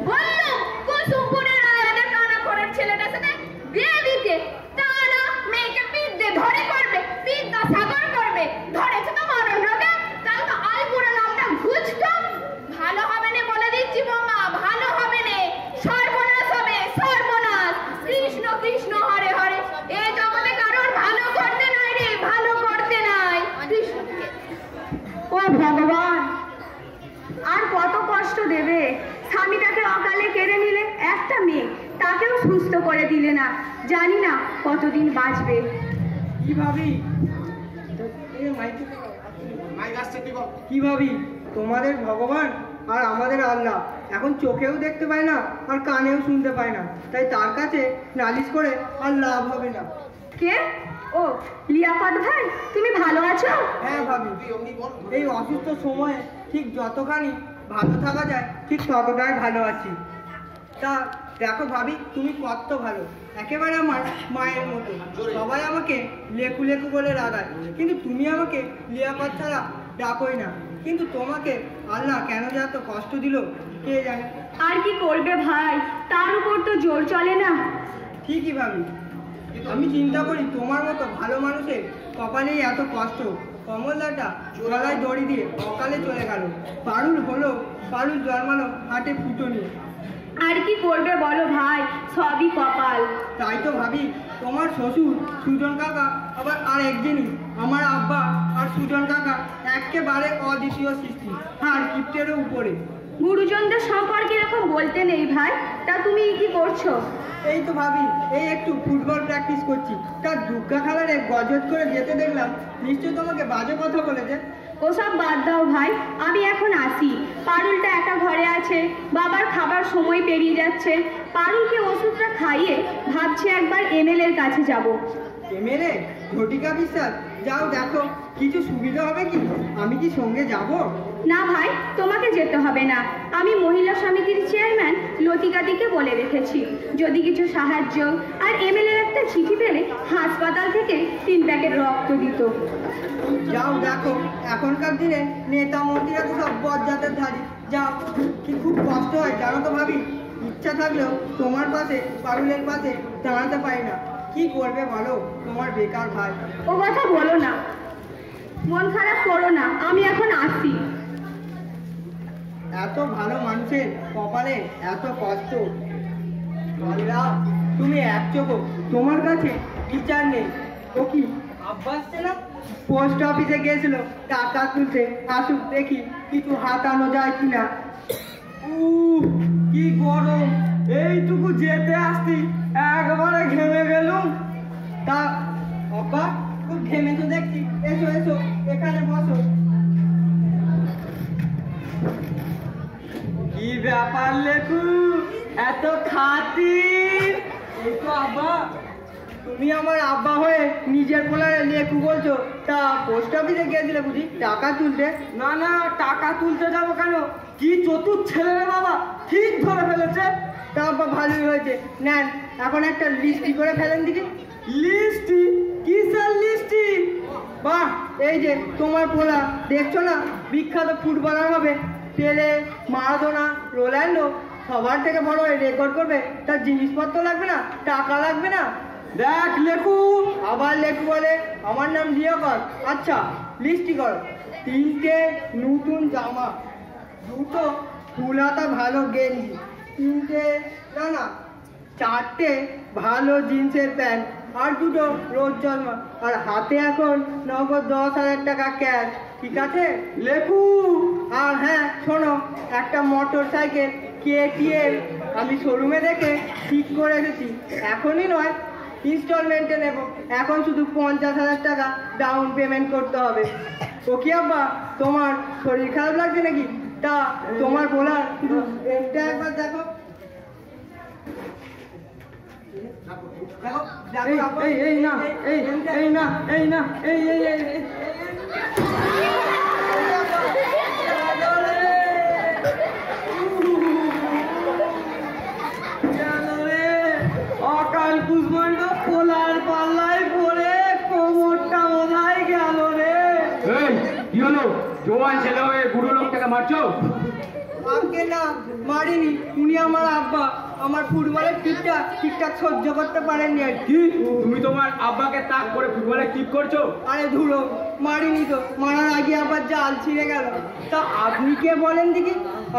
বললো কুসুমপুরের রাজাদের কানা করার ছেলেটার সাথে বিয়ে দিতে, তা না মেয়েকে পিঠে ধরে করবে, পিঠা সাগর করবে, ধরেছে তো মারণ রোগে, তাহলে তো আলপুরা নামটা ঘুচতো। ভালো হবে না বলে দিচ্ছি বৌমা, ভালো হবে না, সর্বনাশ হবে, সর্বনাশ। কৃষ্ণ কৃষ্ণ হরে হরে। এই জগতে কারোর ভালো করতে নাই রে, ভালো করতে নাই। ও ভগবান, আর কত কষ্ট দেবে? স্বামীটাকে অকালে কেড়ে নিলে, একটা মেয়ে তাকেও সুস্থ করে দিলে না, জানি না কতদিন বাঁচবে। কি ভাবি কি ভাবি, তোমাদের ভগবান আর আমাদের আল্লাহ এখন চোখেও দেখতে পায় না আর কানেও শুনতে পায় না, তাই তার কাছে নালিশ করে আর লাভ হবে না। কে? ও লিয়াকত ভাই, তুমি ভালো আছো? হ্যাঁ ভাবি, এই অসুস্থ সময়ে ঠিক যতখানি ভালো থাকা যায় ঠিক ততটাই ভালো আছি। তা দেখো ভাবি, তুমি কত ভালো, একেবারে আমার মায়ের মতো। সবাই আমাকে লেকু লেকু বলে রাগায়, কিন্তু তুমি আমাকে লিয়াকত ছাড়া ডাকোই না। কিন্তু তোমাকে আল্লাহ কেন যে এত কষ্ট দিল কে জানে। আর কি করবে ভাই, তার উপর তো জোর চলে না। ঠিকই ভাবি, আমি চিন্তা করি তোমার মতো ভালো মানুষের কপালেই এত কষ্ট। কমলদাটা গলায় দড়ি দিয়ে অকালে চলে গেল, পারুল হলো, পারুল জন্মালো হাটে ফুটো নিয়ে। আর কি করবে বলো ভাই, সবই কপাল। তাই তো ভাবি, তোমার শ্বশুর সুজন কাকা আবার আর একদিনই, আমার আব্বা আর সুজন কাকা একেবারে অদ্বিতীয় সৃষ্টি, আর কিপ্টেরও উপরে। গুরুজনদের সম্পর্কে এরকম বলতে নেই ভাই। তা তুমি কি করছো? এই তো ভাবি, এই একটু ফুটবল প্র্যাকটিস করছি। তার দুর্গা খেলারে গজগজ করে যেতে দেখলাম, নিশ্চয় তোমাকে বাজে কথা বলেছে। ওসব বাদ দাও ভাই, আমি এখন আসি। পারুলটা একা ঘরে আছে, বাবার খাবার সময় পেরিয়ে যাচ্ছে। পারুলকে ওষুধটা খাইয়ে ভাবছি একবার এমএলএর কাছে যাব। এমএলএ ঘটিকা বিশ্বাস, যাও দেখো কিছু সুবিধা হবে কি, আমি কি সঙ্গে যাব? না ভাই, তোমাকে যেতে হবে না। আমি মহিলা সমিতির চেয়ারম্যান লতিকাদিকে বলে রেখেছি, যদি কিছু সাহায্য আর এমএলএর একটা চিঠি পেলে হাসপাতাল থেকে 3 প্যাকেট রক্ত দিত। যাও দেখো, এখনকার দিনে নেতা মন্ত্রীরা তো সব বজ্জাতের ধারী। যাও, কি খুব কষ্ট হয় জানো তো ভাবি, ইচ্ছা থাকলেও তোমার পাশে, পারুলের পাশে দাঁড়াতে পারি না। কি করবে বলো, তোমার বেকার ভাই। ও কথা বলো না, মন খারাপ করো না, আমি এখন আসি। এত ভালো মানুষের কপালে এত কষ্ট। আল্লাহ, তুমি এক চোখো, তোমার কাছে বিচার নেই। ও কি আব্বা আসছে না? পোস্ট অফিসে গেছিল টাকা তুলতে, আসুক দেখি কিছু হাতানো যায় কিনা। কি গরম, এইটুকু যেতে আসছি একবারে ঘেমে গেলুম। তা আব্বা, খুব ঘেমেছো দেখছি, এসো এসো এখানে বসো। কি ব্যাপার লেকু, এত খাতির? এই তো আব্বা, তুমি আমার আব্বা হয়ে নিজের পোলারে লেকু বলছো। তা পোস্ট অফিসে গিয়েছিলে বুঝি টাকা তুলতে? না না, টাকা তুলতে যাবো কেন, কি চতুর ছেলে রে বাবা, ঠিক ধরে ফেলেছে। তা আব্বা ভালোই হয়েছে, নেন এখন একটা লিস্টি করে ফেলেন দিদি। লিস্টি? কিসের লিস্টি? বাহ, এই যে তোমার পোলা, দেখছো না বিখ্যাত ফুটবলার হবে। পেলে, মারাদোনা, রোনাল্ডো সবার থেকে বড় রেকর্ড করবে। তার জিনিসপত্র লাগবে না, টাকা লাগবে না। দেখ লেকু, আবার লেকু বলে। আমার নাম দিয়াকর। আচ্ছা লিস্টি কর। 3টে নতুন জামা, 2টো ফুলাতা ভালো গেঞ্জি, 3টে না 4টে ভালো জিন্সের প্যান্ট, আর 2টো রোজ জন্মা, আর হাতে এখন নগদ 10,000 টাকা ক্যাশ। ঠিক আছে লেকু? আর হ্যাঁ শোনো, একটা মোটর সাইকেল KTM আমি শোরুমে দেখে ঠিক করে এসেছি। এখনই নয়, ইনস্টলমেন্টে নেব। এখন শুধু 50,000 টাকা ডাউন পেমেন্ট করতে হবে। ও কি আব্বা, তোমার শরীর খারাপ লাগছে নাকি? তা তোমার বলার শুধু এটা একবার দেখো। এই না, এই না, এই না, এই এই এই অকাল কুষ্মান্ড পোলার পাল্লায় পড়ে কোমরটা বোধাই গেল রে। কি হলো? জোয়ান ছেলে হয়ে বুড়ো লোকটাকে মারছো? আমাকে না মারিনি, উনি আমার আব্বা। আমার ফুটবলের ঠিকঠাক সহ্য করতে পারেননি আর কি তুমি তোমার আব্বাকে তাক করে ফুটবলে কিক করছো? আরে ধুলো, মারিনি তো, মারার আগে আবার জাল ছিঁড়ে গেল। তা আপনি কে বলেন দেখি?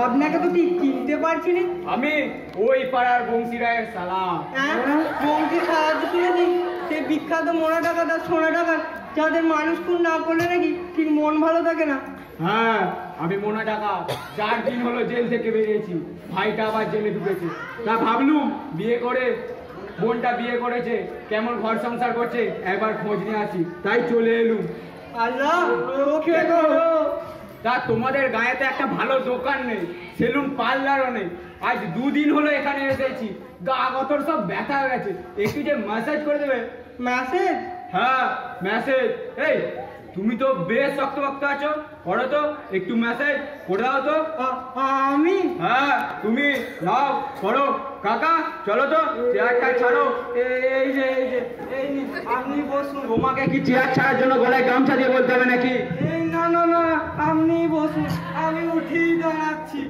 আপনাকে তো ঠিক চিনতে পারছি না। আমি ওই পাড়ার বংশী রায়ের সালাম। হ্যাঁ, বংশী সাহায্য শুনেছি, সেই বিখ্যাত মোনা ডাকাত আর সোনা ডাকাত, যাদের মানুষ খুন না করলে নাকি ঠিক মন ভালো থাকে না। হ্যাঁ, আমি মোনা টাকা 4 দিন হলো জেল থেকে বেরিয়েছি। ভাইটা আবার জেলে ঢুকেছে। তা ভাবলুম বিয়ে করে, বোনটা বিয়ে করেছে, কেমন ঘর সংসার করছে একবার খোঁজ নিয়ে আসি, তাই চলে এলুম। আল্লাহ রক্ষে করো। তা তোমাদের গায়েতে একটা ভালো দোকান নেই, সেলুন পার্লারও নেই। আজ 2 দিন হলো এখানে এসেছি, গা গতর সব ব্যথা হয়ে গেছে। একটু যে ম্যাসাজ করে দেবে। মেসেজ? হ্যাঁ ম্যাসেজ। এই তুমি তো বেশ শক্ত আছো, করো তো একটু ম্যাসেজ করে দাও তো। আমি? হ্যাঁ তুমি নাও, করো। কাকা চলো তো, চেয়ারটা ছাড়ো। এই যে আপনি বসুন। তোমাকে কি চেয়ার ছাড়ার জন্য গলায় গামছা দিয়ে বলতে হবে নাকি? এই না, আপনি বসুন, আমি উঠেই দাঁড়াচ্ছি।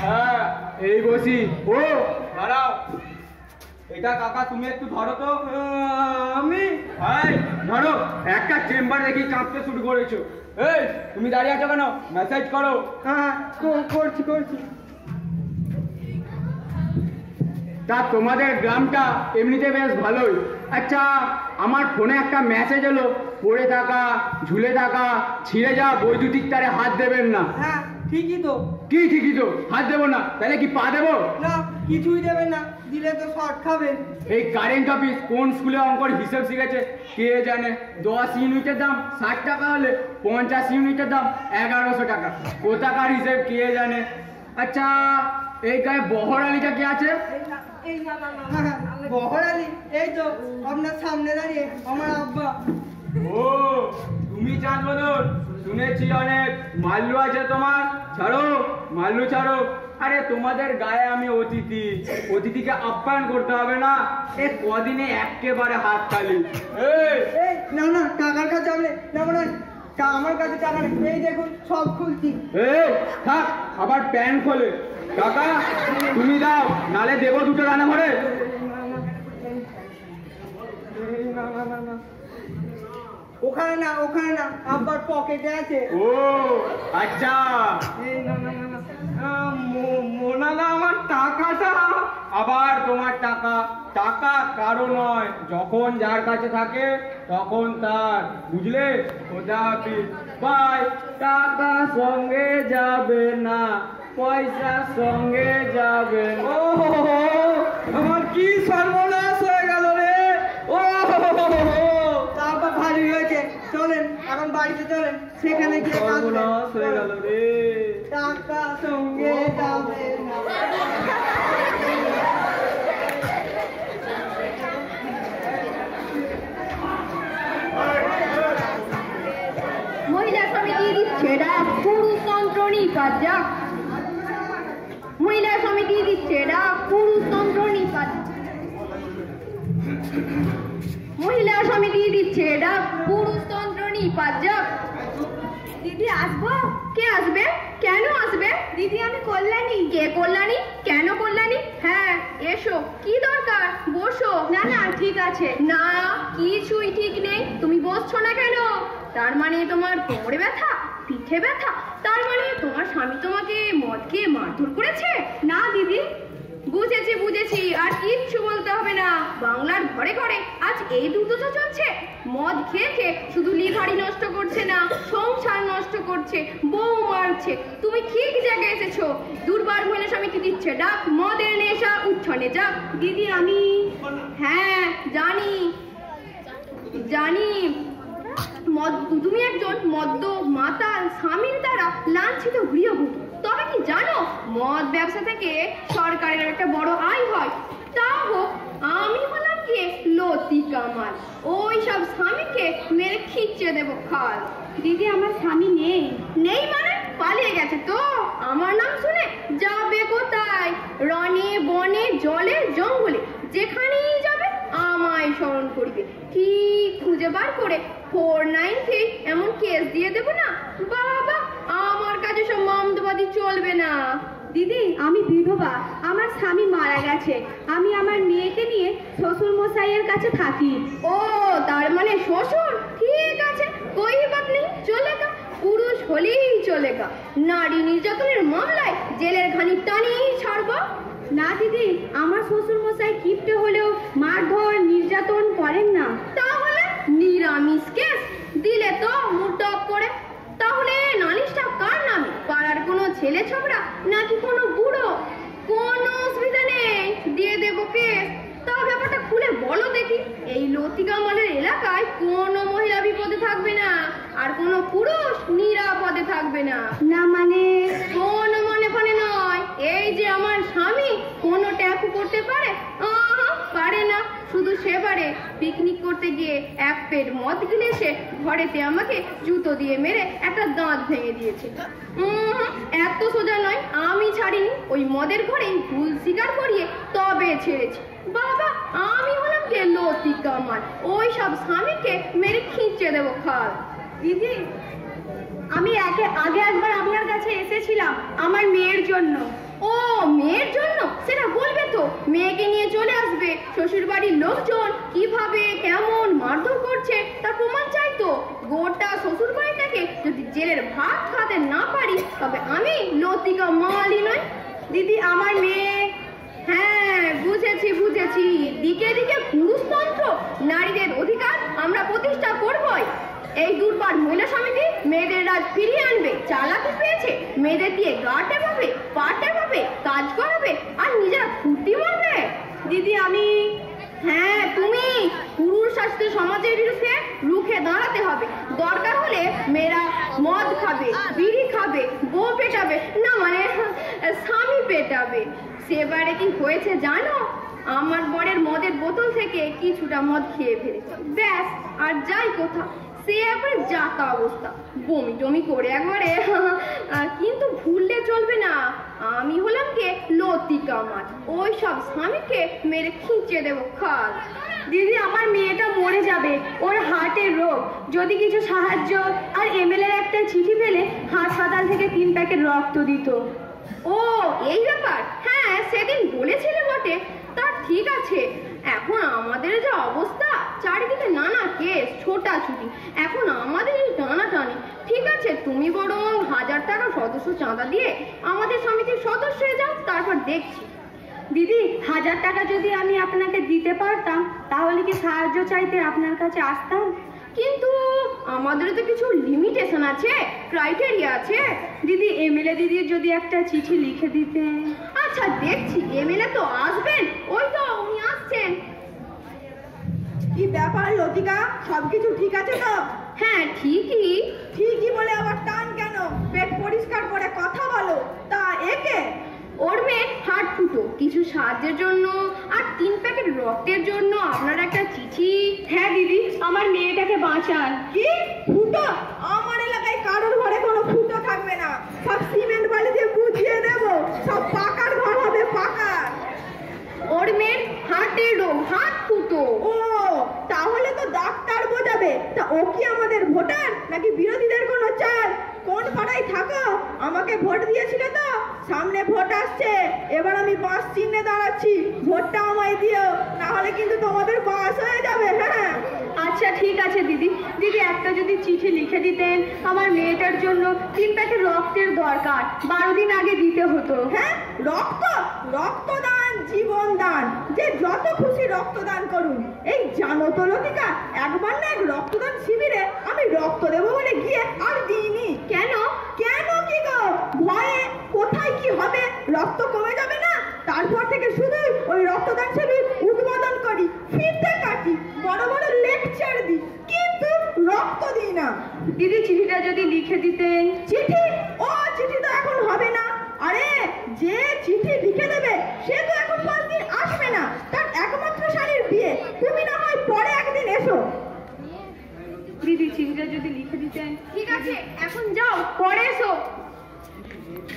হ্যাঁ এই বসি। ও দাঁড়াও, এটা কাকা তুমি একটু ধরো তো। আমি? এই ধরো। একটা চেম্বার দেখি কাঁপতে শুরু করেছো। এই তুমি দাঁড়িয়ে আছো কেন? মেসেজ করো। হ্যাঁ করছি। তা তোমাদের গ্রামটা এমনিতে বেশ ভালোই। আচ্ছা, আমার ফোনে একটা মেসেজ এলো, পড়ে থাকা, ঝুলে থাকা, ছিঁড়ে যাওয়া বৈদ্যুতিক তারে হাত দেবেন না। হ্যাঁ ঠিকই তো। কি ঠিকই তো? হাত দেবো না, তাহলে কি পা দেবো? না, কিছুই দেবেন না, দিলে তো শর্ট খাবেন। এই কারেন্ট অফিস কোন স্কুলে অঙ্কর হিসেব শিখেছে কে জানে? 10 ইউনিটের দাম 60 টাকা হলে 50 ইউনিটের দাম 1100 টাকা। কোথাকার হিসেব কে জানে? আচ্ছা, এই গায়ে বহর আলীটা কে আছে? বহর আলী? এই তো আপনার সামনে দাঁড়িয়ে আমার আব্বা। ও তুমি চাঁদ বদল, শুনেছি অনেক মাল্লু আছে তোমার। ছাড়ো মাল্লু ছাড়ো। আরে তোমাদের গায়ে আমি অতিথিকে আপ্যায়ন করতে হবে না? এ কদিনে একেবারে হাত খালি। এই না টাকার কাছে হবে না, মানে আমার কাছে টাকা নেই। এই দেখুন সব খুলছি। এই থাক, আবার প্যান খোলে। কাকা তুমি দাও, নালে দেবো 2টো রান্না করে। ওখানে না, আব্বার পকেটে আছে। ও আচ্ছা। এই না মোনা না, আমার টাকাটা। আবার তোমার টাকা কারো নয়, যখন যার কাছে থাকে তখন তার, বুঝলে? খোদা হাফিজ, বাই। টাকা সঙ্গে যাবে না, পয়সা সঙ্গে যাবে না। ও আমার কি সর্বনাশ হয়ে গেল রে। ও তারপর ভারী হয়েছে, চলেন এখন বাড়িতে চলেন, সেখানে গিয়ে সর্বনাশ হয়ে গেল রে। টাকা সঙ্গে যাবে না। মহিলা সমিতি দিচ্ছে ডাক, পুরুষতন্ত্র নিপাত যাক। মহিলা সমিতি দিচ্ছে ডাক, পুরুষতন্ত্র নিপাত। মহিলা সমিতি দিচ্ছে ডাক, পুরুষতন্ত্র নিপাত যাক। দিদি আসবো? কে আসবে? কেন আসবে? দিদি আমি কল্যাণী। কে কল্যাণী? কেন কল্যাণী? হ্যাঁ এসো, কি দরকার? বসো। না না ঠিক আছে। না কিছুই ঠিক নেই, তুমি বসছো না কেন? তার মানে তোমার কোমরে ব্যথা, পিঠে ব্যথা? তার মানে তোমার স্বামী তোমাকে মদ খেয়ে মারধর করেছে? না দিদি। বুঝেছি বুঝেছি, আর কিচ্ছু বলতে হবে না। বাংলার ঘরে ঘরে আজ এই দুর্দশা চলছে। মদ খেয়ে খেয়ে শুধু লিভারই নষ্ট করছে না, সংসার নষ্ট করছে, বউ মারছে। তুমি ঠিক জায়গায় এসেছো। দুর্বার মহিলা সমিতি দিচ্ছে ডাক, মদের নেশা উচ্ছনে যাক। দিদি আমি, হ্যাঁ জানি জানি, তুমি একজন মদ্য মাতাল স্বামীর দ্বারা লাঞ্ছিত গৃহবধূ। তবে কি জানো, মদ ব্যবসা থেকে সরকারের একটা বড় আয় হয়। তা হোক, আমি হলাম গিয়ে লতিকা মাল। ওই সব স্বামীকে মেরে খিচ্ছে দেবো খাল। দিদি আমার স্বামী নেই। নেই মানে? পালিয়ে গেছে তো? আমার নাম শুনে যাবে কোথায়? রনে বনে জলে জঙ্গলে যেখানেই যাবে আমায় স্মরণ করবে। ঠিক খুঁজে বার করে 493 এমন কেস দিয়ে দেবো না বাবা। আমার কাছে সব মমতাবাদী চলবে না। দিদি আমি বিধবা, আমার স্বামী মারা গেছে। আমি আমার মেয়েকে নিয়ে শ্বশুর মশাইয়ের কাছে থাকি। ও তার মানে শ্বশুর? ঠিক আছে, কোই বাত নেই, চলেগা। পুরুষ হলেই চলেগা। নারী নির্যাতনের মামলায় জেলের ঘানি টানিয়ে ছাড়বো। না দিদি, আমার শ্বশুর মশাই কিপ্টে হলেও মারধর নির্যাতন করেন না। তাহলে নিরামিষ কেস দিলে তো মুটক করে। তাহলে নালিশটা কার নামে? পাড়ার কোনো ছেলে ছোকরা নাকি কোনো বুড়ো? কোনো অসুবিধা নেই, দিয়ে দেবো কেস। তা ব্যাপারটা খুলে বলো দেখি। এই লতিকা মালের এলাকায় কোনো মহিলা বিপদে থাকবে না, আর কোনো পুরুষ নিরাপদে থাকবে না। না মানে? কোনো মানে ফানে নয়। এই যে আমার স্বামী কোনো ট্যাপু করতে পারে? পারে না। শুধু সেবারে পিকনিক করতে গিয়ে এক পেট মদ গিলে এসে ঘরেতে আমাকে জুতো দিয়ে মেরে একটা দাঁত ভেঙে দিয়েছে। এত সোজা নয়, আমি ছাড়িনি। ওই মদের ঘরেই ভুল স্বীকার করিয়ে তবে ছেড়েছি। বাবা আমি হলাম কে লতিকা মাল। ওই সব স্বামীকে মেরে খিঁচে দেবো খাল। দিদি আমি আগে একবার আপনার কাছে এসেছিলাম আমার মেয়ের জন্য। ও মেয়ের জন্য? সেটা বলবে তো। মেয়েকে নিয়ে চলে আসবে। শ্বশুর বাড়ির লোকজন কিভাবে কেমন মারধর করছে তার প্রমাণ চাই তো। গোটা শ্বশুর বাড়িটাকে যদি জেলের ভাত খাতে না পারি তবে আমি লতিকা মালই নয়। দিদি আমার মেয়ে। হ্যাঁ বুঝেছি বুঝেছি, দিকে দিকে পুরুষতন্ত্র, নারীদের অধিকার আমরা প্রতিষ্ঠা করবই। এই দুর্বার মহিলা সমিতি মেয়েদের রাজ ফিরিয়ে আনবে। চালাকি পেয়েছে, মেয়েদের দিয়ে গাটে পাবে, পাটে পাবে, কাজ করাবে, আর নিজেরা ফুটি মারবে। দিদি আমি, হ্যাঁ তুমি। পুরুষ শাসিত সমাজের বিরুদ্ধে রুখে দাঁড়াতে হবে। দরকার হলে মেয়েরা মদ খাবে, বিড়ি খাবে, বউ পেটাবে, না মানে স্বামী পেটাবে। সেবারে কি হয়েছে জানো? আমার বরের মদের বোতল থেকে কিছুটা মদ খেয়ে ফেলেছে, ব্যাস। আর যাই কোথা, সে একবারে যাতা অবস্থা, বমি টমি করে একবারে। কিন্তু ভুললে চলবে না, আমি হলাম কে লতিকা মাল। ওই সব স্বামীকে মেরে খিঁচে দেবো খাল। দিদি আমার মেয়েটা মরে যাবে, ওর হার্টের রোগ। যদি কিছু সাহায্য আর এমএলএর একটা চিঠি পেলে হাসপাতাল থেকে 3 প্যাকেট রক্ত দিত। ও এই ব্যাপার? হ্যাঁ সেদিন বলেছিলে বটে। তা ঠিক আছে, এখন আমাদের যে অবস্থা, চারিদিকে নানা কেস ছোটাছুটি, এখন আমাদের টানাটানি। ঠিক আছে, তুমি বরং 1000 টাকা সদস্য চাঁদা দিয়ে আমাদের সমিতির সদস্য হয়ে যাও, তারপর দেখছি। দিদি 1000 টাকা যদি আমি আপনাকে দিতে পারতাম তাহলে কি সাহায্য চাইতে আপনার কাছে আসতাম? কিন্তু আমাদের তো কিছু লিমিটেশন আছে, ক্রাইটেরিয়া আছে। দিদি এমএলএ দিদির যদি একটা চিঠি লিখে দিতে। আচ্ছা দেখছি, এমএলএ তো আসবেন, ওই তো উনি আসছেন। কি ব্যাপার লতিকা, সবকিছু ঠিক আছে তো? হ্যাঁ ঠিকই। ঠিকই বলে আবার টান কেন? পেট পরিষ্কার করে কথা বলো। তা একে? ওর মেয়ে হার্ট ফুটো, কিছু সাহায্যের জন্য আর 3 প্যাকেট রক্তের জন্য আপনার একটা চিঠি। হ্যাঁ দিদি, আমার মেয়েটাকে বাঁচান। কি ফুটো? আমার এলাকায় কারোর ঘরে কোনো ফুটো থাকবে না, সব সিমেন্ট বালি দিয়ে বুঝিয়ে দেবো, সব পাকার ঘর হবে, পাকার। ওর মেয়ের হার্টের রোগ, হার্ট ফুটো। ও তাহলে তো ডাক্তার বোঝাবে, তা ও কি আমাদের ভোটার নাকি বিরোধীদের কোনো চাল? কোন পাড়ায় থাকো? আমাকে ভোট দিয়েছিলে তো? সামনে ভোট আসছে, এবার আমি বাস চিহ্নে দাঁড়াচ্ছি, ভোটটা আমায় দিও, না হলে কিন্তু তোমাদের বাস হয়ে যাবে। হ্যাঁ আচ্ছা ঠিক আছে দিদি। দিদি একটা যদি চিঠি লিখে দিতেন, আমার মেয়েটার জন্য 3 প্যাকেট রক্তের দরকার, 12 দিন আগে দিতে হতো। হ্যাঁ, রক্তদান জীবন দান, যে যত খুশি রক্তদান করুন। এই জানো তো লতিকা, একবার না এক রক্তদান শিবিরে আমি রক্ত দেবো বলে গিয়ে আর দিইনি। কেন কি গো? ভয়ে কোথায় কি হবে, রক্ত কমে যাবে না, তারপর থেকে শুধু ওই রক্তদান শিবির উদ্বোধন করি, ফিতে কাটি, বড় বড় লেকচার দিই, কিন্তু রক্ত দিই না। দিদি চিঠিটা যদি লিখে দিতেন। চিঠি তো এখন হবে না। আরে যে চিঠি লিখে দেবে সে তো এখন 5 দিন আসবে না, তার একমাত্র শালীর বিয়ে, তুমি না হয় পরে একদিন এসো। দিদি চিঠিটা যদি লিখে দিতেন। ঠিক আছে, এখন যাও, পরে এসো।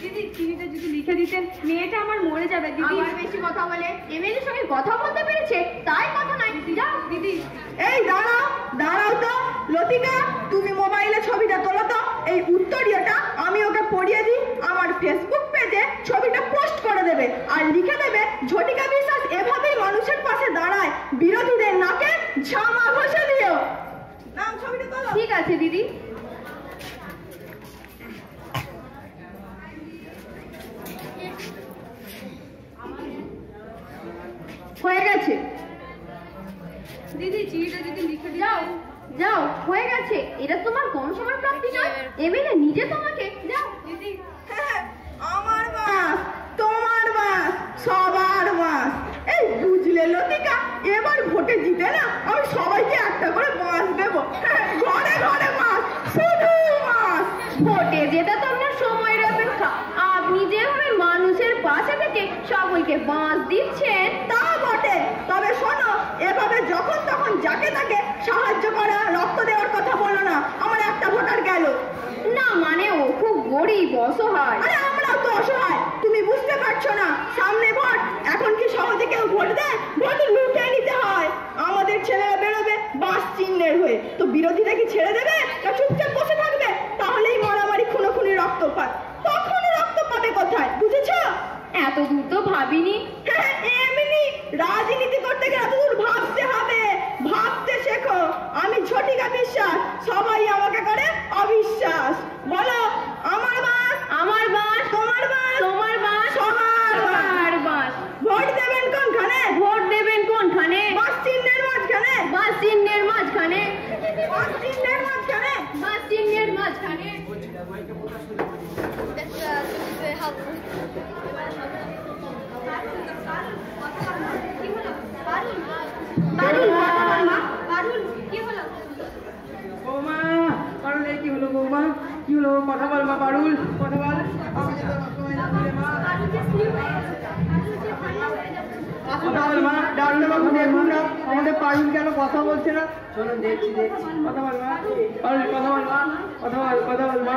দিদি চিঠিটা যদি লিখে দিতেন, মেয়েটা আমার মরে যাবে। দিদি আবার বেশি কথা বলে, এমএলএর সঙ্গে কথা বলতে পেরেছে তাই কথা নাই। যাও দিদি। এই দাঁড়াও তো লতিকা, তুমি মোবাইলে ছবিটা তোলো তো, এই উত্তরীয়টা আমি ওকে পড়িয়ে দিই, আমার ফেসবুক পেজে ছবিটা পোস্ট করে দেবে, আর লিখে দেবে ঝটিকা বিশ্বাস এভাবেই মানুষের পাশে দাঁড়ায়, বিরোধীদের নাকে ঝামা ঘষে দিও। নাম ছবিটা তোলো। ঠিক আছে দিদি। হয়ে গেছে। দিদি চিঠিটা যদি লিখে যাও হয়ে গেছে, এটা তোমার কম সময় প্রাপ্তি নয়, এমএলএ নিজে তোমাকে। যাও দিদি। আমার বাস, তোমার বাস, সবার বাস। এই বুঝলে লতিকা, এবার ভোটে জিতে না আমি সবাইকে একটা করে বাস দেবো, ঘরে ঘরে বাস, শুধু বাস। ভোটে যেটা তো আপনার সময়ের অপেক্ষা, আপনি যেভাবে মানুষের পাশে থেকে সবাইকে বাঁশ দিচ্ছেন। তা বটে, তবে শোনো, এভাবে যখন তখন যাকে তাকে সাহায্য করা, রক্ত দেওয়ার কথা বলো না, আমার একটা ভোটার গেল। না মানে ও খুব গরিব অসহায়। আরে আমরাও তো অসহায়, তুমি বুঝতে পারছো না? সামনে ভোট, এখন কি সহজে কেউ ভোট দেয়? ভোট লুটে নিতে হয়। আমাদের ছেলেরা বেরোবে বাস চিহ্নের হয়ে, তো বিরোধীরা কি ছেড়ে দেবে না চুপচাপ বসে থাকবে? তাহলেই মারামারি, খুনোখুনি, রক্তপাত। তখন রক্ত পাবে কোথায়, বুঝেছো? এত দূর তো ভাবিনি। হ্যাঁ, এমনি রাজনীতি করতে গেলে এত দূর ভাবতে হবে, ভাবতে শেখো। আমি ঝটিকা বিশ্বাস, সবাই আমাকে করে অবিশ্বাস। বলো, আমার বাস, আমার বাস, তোমার বাস, তোমার বাস, সবার বাস। সবার বাস। ভোট দেবেন কোনখানে? ভোট দেবেন কোনখানে? বাস চিহ্নের মাঝখানে, বাস চিহ্নের মাঝখানে, বাস চিহ্নের মাঝখানে। বাস চিহ্নের মাঝখানে। বৌমা, পারুল, এই কি হলো বৌমা? কি হলো? কথা বল মা, পারুল, কথা বল। আমি যে তোর রক্তময় না দিলে মা। কথা বল মা, ডাক্তার বাবু দেখুন না, আমাদের পারুল কেন কথা বলছে না? চলো দেখছি। কথা বল মা, পারুল, কথা বল মা, কথা বল মা, কথা বল মা।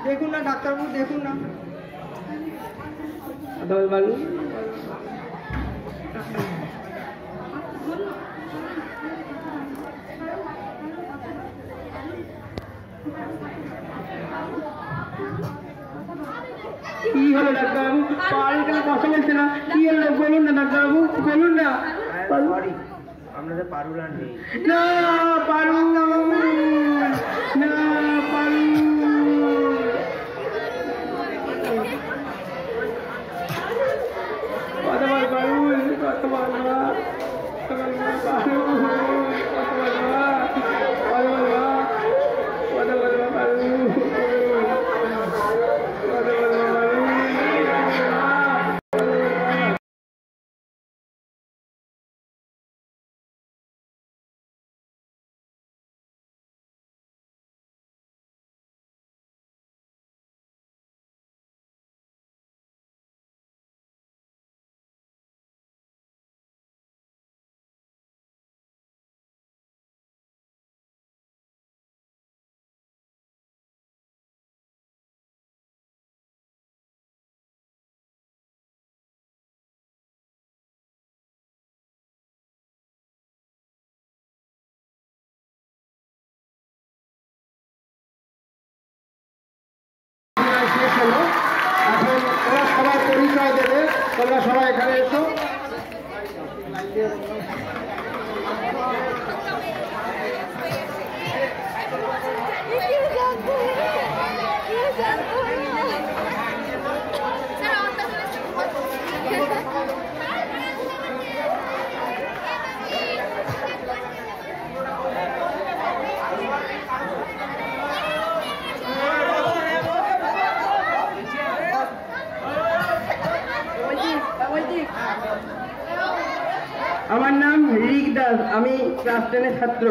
দেখুন না ডাক্তারবাবু, দেখুন না, কথা বল পারুল। কি হলো ডাক্তারবাবু? পারুল কেন কথা বলছে না? কি হলো বলুন না ডাক্তারবাবু, বলুন না। সরি, আপনাদের পারুল আর নেই। না পারুল, না পারুল। কথা বল পারুল, কথা বল মা, কথা বল মা, পারুল। তোমরা সবাই এখানে এসো। আমার নাম ঋক দাস, আমি ক্লাস 10-এর ছাত্র।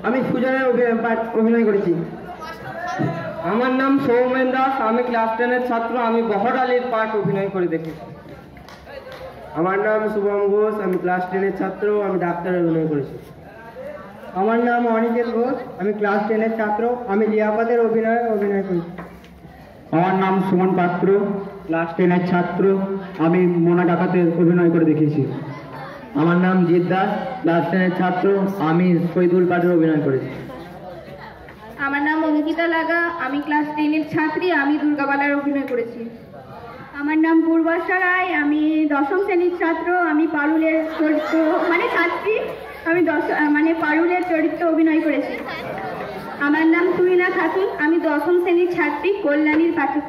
আমি সুজনের অভিনয় করেছি। আমার নাম সৌমেন দাস, আমি ক্লাস 10-এর ছাত্র। আমি বহর আলীর পাঠ অভিনয় করে দেখেছি। আমার নাম শুভম ঘোষ, আমি ক্লাস 10-এর ছাত্র। আমি ডাক্তারের অভিনয় করেছি। আমার নাম অনিকেত ঘোষ, আমি ক্লাস 10-এর ছাত্র। আমি লিয়াপাতের অভিনয় করেছি। আমার নাম সুমন পাত্র, ক্লাস 10-এর ছাত্র। আমি মোনা ডাকাতের অভিনয় করে দেখিয়েছি। আমার নাম জিৎ দাস, ক্লাস 10-এর ছাত্র। আমি শহীদুল পাঠের অভিনয় করেছি। আমার নাম অঙ্কিতা লাগা, আমি ক্লাস 10-এর ছাত্রী। আমি দুর্গাবালার অভিনয় করেছি। আমার নাম পূর্বাশা রায়, আমি 10ম শ্রেণীর ছাত্র। আমি পারুলের চরিত্র ছাত্রী। আমি পারুলের চরিত্র অভিনয় করেছি। আমার নাম তুহিনা খাতুন, আমি 10ম শ্রেণীর ছাত্রী, কল্যাণীর পাঠক।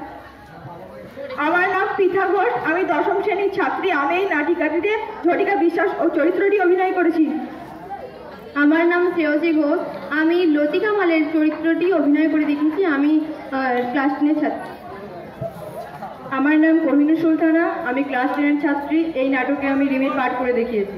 আমার নাম পৃথা ঘোষ, আমি 10ম শ্রেণীর ছাত্রী। আমি এই নাটিকাটিতে ঝটিকা বিশ্বাস ও চরিত্রটি অভিনয় করেছি। আমার নাম শ্রেয়সী ঘোষ, আমি লতিকা মালের চরিত্রটি অভিনয় করে দেখেছি। আমি ক্লাস 10-এর ছাত্রী। আমার নাম কোহিনুর সুলতানা, আমি ক্লাস 10-এর ছাত্রী। এই নাটকে আমি রিমির পাঠ করে দেখিয়েছি।